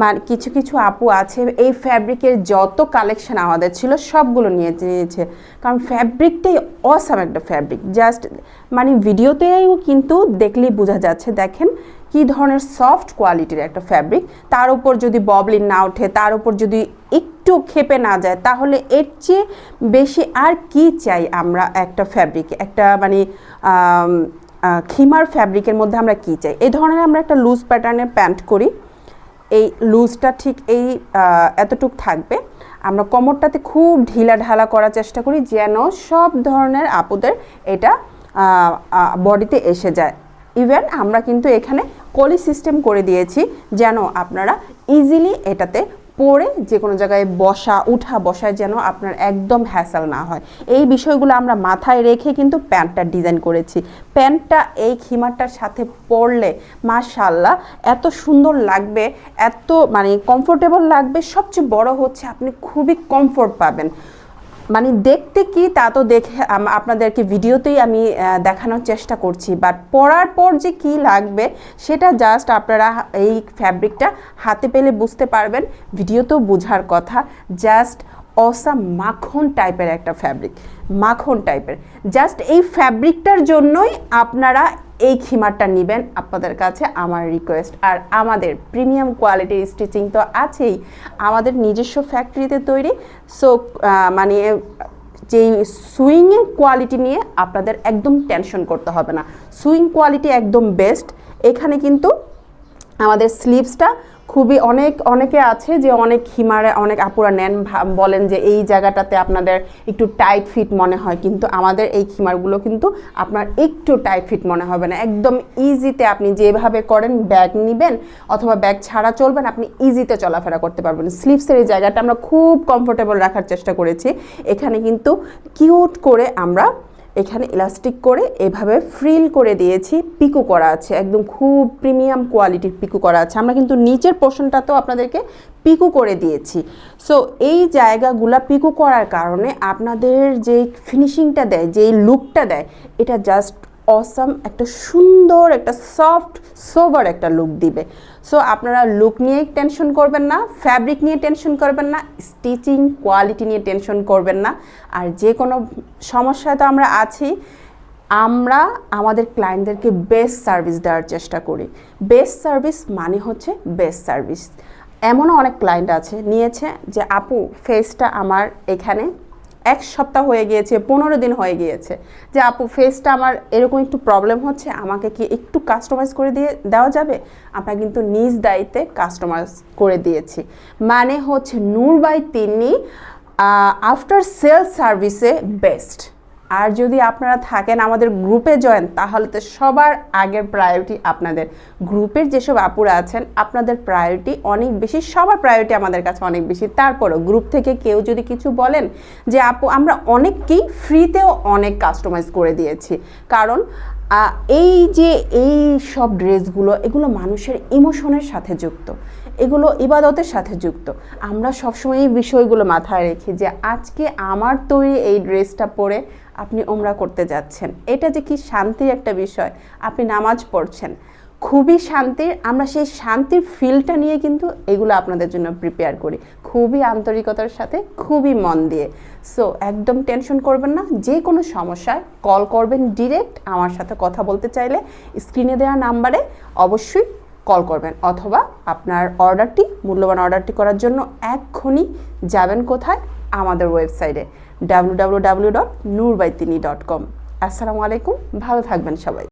মানে কিছু কিছু আপু আছে এই ফ্যাব্রিকের যত কালেকশন আমাদের ছিল সবগুলো নিয়েছে, কারণ ফ্যাব্রিকটাই অসাম একটা ফ্যাব্রিক। জাস্ট মানে ভিডিওতেও কিন্তু দেখলেই বোঝা যাচ্ছে, দেখেন কি ধরনের সফট কোয়ালিটির একটা ফ্যাব্রিক। তার উপর যদি ববলিন না ওঠে, তার উপর যদি একটু খেপে না যায়, তাহলে এর চেয়ে বেশি আর কি চাই আমরা একটা ফ্যাব্রিকে, একটা মানে খিমার ফ্যাব্রিকের মধ্যে আমরা কি চাই। এই ধরনের আমরা একটা লুজ প্যাটার্নের প্যান্ট করি, এই লুজটা ঠিক এই এতটুক থাকবে। আমরা কোমরটাতে খুব ঢিলা ঢালা করার চেষ্টা করি যেন সব ধরনের আপুদের এটা বডিতে এসে যায়। ইভেন আমরা কিন্তু এখানে কলি সিস্টেম করে দিয়েছি যেন আপনারা ইজিলি এটাতে পরে যে কোনো জায়গায় উঠা বসায় যেন আপনার একদম হ্যাসেল না হয়। এই বিষয়গুলো আমরা মাথায় রেখে কিন্তু প্যান্টটা ডিজাইন করেছি। প্যান্টটা এই খিমারটার সাথে পরলে মাশাআল্লাহ এত সুন্দর লাগবে, এত মানে কমফোর্টেবল লাগবে। সবচেয়ে বড় হচ্ছে আপনি খুবই কমফোর্ট পাবেন। মানে দেখতে কি তা তো দেখে আপনাদেরকে ভিডিওতেই আমি দেখানোর চেষ্টা করছি, বাট পরার পর যে কি লাগবে সেটা জাস্ট আপনারা এই ফ্যাব্রিকটা হাতে পেলে বুঝতে পারবেন। ভিডিওতেও বোঝার কথা। জাস্ট অসাম মাখন টাইপের একটা ফ্যাব্রিক, মাখন টাইপের। জাস্ট এই ফ্যাব্রিকটার জন্যই আপনারা এই খিমারটা নেবেন, আপনাদের কাছে আমার রিকোয়েস্ট। আর আমাদের প্রিমিয়াম কোয়ালিটির স্টিচিং তো আছেই, আমাদের নিজস্ব ফ্যাক্টরিতে তৈরি। সো মানে যেই সুইংয়ের কোয়ালিটি নিয়ে আপনাদের একদম টেনশন করতে হবে না, সুইং কোয়ালিটি একদম বেস্ট। এখানে কিন্তু আমাদের স্লিভসটা খুবই অনেকে আছে যে অনেক খিমারে অনেক আপুরা নেন, বলেন যে এই জায়গাটাতে আপনাদের একটু টাইট ফিট মনে হয়, কিন্তু আমাদের এই খিমারগুলো কিন্তু আপনার একটু টাইট ফিট মনে হবে না। একদম ইজিতে আপনি যেভাবে করেন, ব্যাগ নেবেন অথবা ব্যাগ ছাড়া চলবেন, আপনি ইজিতে চলাফেরা করতে পারবেন। স্লিভসের এই জায়গাটা আমরা খুব কমফোর্টেবল রাখার চেষ্টা করেছি। এখানে কিন্তু কিউট করে আমরা এখানে ইলাস্টিক করে এভাবে ফ্রিল করে দিয়েছি, পিকো করা আছে, একদম খুব প্রিমিয়াম কোয়ালিটির পিকো করা আছে। আমরা কিন্তু নিচের পোর্শনটাতেও আপনাদেরকে পিকো করে দিয়েছি। সো এই জায়গাগুলা পিকো করার কারণে আপনাদের যে ফিনিশিংটা দেয়, যেই লুকটা দেয়, এটা জাস্ট অসাম একটা সুন্দর একটা সফট সোভার একটা লুক দিবে। সো আপনারা লুক নিয়ে টেনশন করবেন না, ফ্যাব্রিক নিয়ে টেনশন করবেন না, স্টিচিং কোয়ালিটি নিয়ে টেনশন করবেন না। আর যে কোনো সমস্যায় তো আমরা আছি, আমরা আমাদের ক্লায়েন্টদেরকে বেস্ট সার্ভিস দেওয়ার চেষ্টা করি। বেস্ট সার্ভিস মানে হচ্ছে বেস্ট সার্ভিস। এমনও অনেক ক্লায়েন্ট আছে নিয়েছে যে আপু ফেসটা আমার এখানে 1 সপ্তাহ হয়ে গিয়েছে, 15 দিন হয়ে গিয়েছে, যে আপু ফেসটা আমার এরকম একটু প্রবলেম হচ্ছে, আমাকে কি একটু কাস্টমাইজ করে দেওয়া যাবে? আমরা কিন্তু নিজ দায়িত্বে কাস্টমাইজ করে দিয়েছি। মানে হচ্ছে নূর বাই তিনি আফটার সেলস সার্ভিসে বেস্ট। আর যদি আপনারা থাকেন আমাদের গ্রুপে জয়েন, তাহলে তো সবার আগের প্রায়োরিটি আপনাদের। গ্রুপের যেসব আপুরা আছেন আপনাদের প্রায়োরিটি অনেক বেশি, সবার প্রায়োরিটি আমাদের কাছে অনেক বেশি। তারপরও গ্রুপ থেকে কেউ যদি কিছু বলেন যে আপু আমরা অনেককেই ফ্রিতেও অনেক কাস্টমাইজ করে দিয়েছি, কারণ এই যে এই সব ড্রেসগুলো এগুলো মানুষের ইমোশনের সাথে যুক্ত, এগুলো ইবাদতের সাথে যুক্ত। আমরা সবসময় এই বিষয়গুলো মাথায় রেখি যে আজকে আমার তৈরি এই ড্রেসটা পরে আপনি ওমরা করতে যাচ্ছেন, এটা যে কি শান্তির একটা বিষয়। আপনি নামাজ পড়ছেন, খুবই শান্তির। আমরা সেই শান্তির ফিলটা নিয়ে কিন্তু এগুলো আপনাদের জন্য প্রিপেয়ার করি, খুবই আন্তরিকতার সাথে, খুবই মন দিয়ে। সো একদম টেনশন করবেন না, যে কোনো সমস্যায় কল করবেন ডিরেক্ট। আমার সাথে কথা বলতে চাইলে স্ক্রিনে দেওয়া নাম্বারে অবশ্যই কল করবেন, অথবা আপনার অর্ডারটি, মূল্যবান অর্ডারটি করার জন্য এক্ষুনি যাবেন কোথায়? আমাদের ওয়েবসাইটে www.noorbytini.com। আসসালামু আলাইকুম, ভালো থাকবেন সবাই।